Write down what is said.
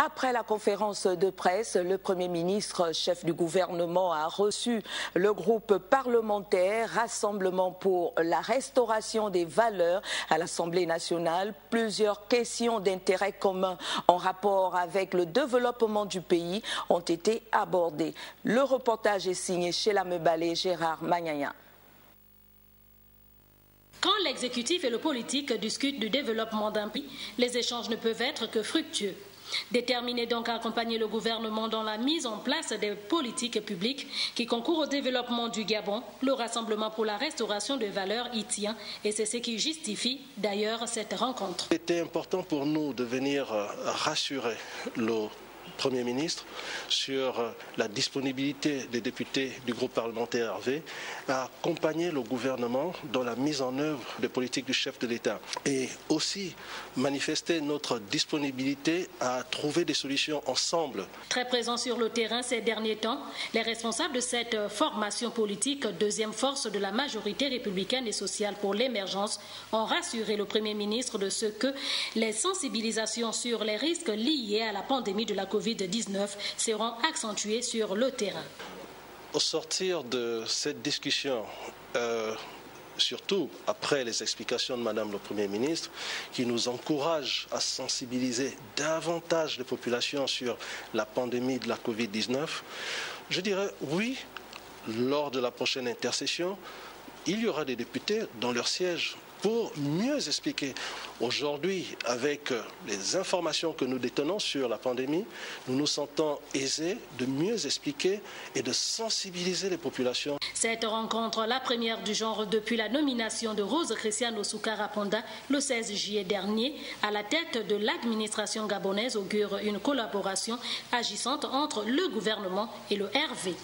Après la conférence de presse, le Premier ministre, chef du gouvernement, a reçu le groupe parlementaire Rassemblement pour la restauration des valeurs à l'Assemblée nationale. Plusieurs questions d'intérêt commun en rapport avec le développement du pays ont été abordées. Le reportage est signé chez la Mebale Gérard Magnaya. Quand l'exécutif et le politique discutent du développement d'un pays, les échanges ne peuvent être que fructueux. Déterminé donc à accompagner le gouvernement dans la mise en place des politiques publiques qui concourent au développement du Gabon, le Rassemblement pour la restauration des valeurs y tient et c'est ce qui justifie d'ailleurs cette rencontre. C'était important pour nous de venir rassurer le Premier ministre sur la disponibilité des députés du groupe parlementaire RV à accompagner le gouvernement dans la mise en œuvre des politiques du chef de l'État et aussi manifester notre disponibilité à trouver des solutions ensemble. Très présents sur le terrain ces derniers temps, les responsables de cette formation politique, deuxième force de la majorité républicaine et sociale pour l'émergence, ont rassuré le Premier ministre de ce que les sensibilisations sur les risques liés à la pandémie de la Covid-19 seront accentuées sur le terrain. Au sortir de cette discussion, surtout après les explications de Madame le Premier ministre, qui nous encourage à sensibiliser davantage les populations sur la pandémie de la Covid-19, je dirais oui, lors de la prochaine intercession, il y aura des députés dans leur siège pour mieux expliquer. Aujourd'hui, avec les informations que nous détenons sur la pandémie, nous nous sentons aisés de mieux expliquer et de sensibiliser les populations. Cette rencontre, la première du genre depuis la nomination de Rose Christiane Soukara Ponda le 16 juillet dernier, à la tête de l'administration gabonaise, augure une collaboration agissante entre le gouvernement et le RV.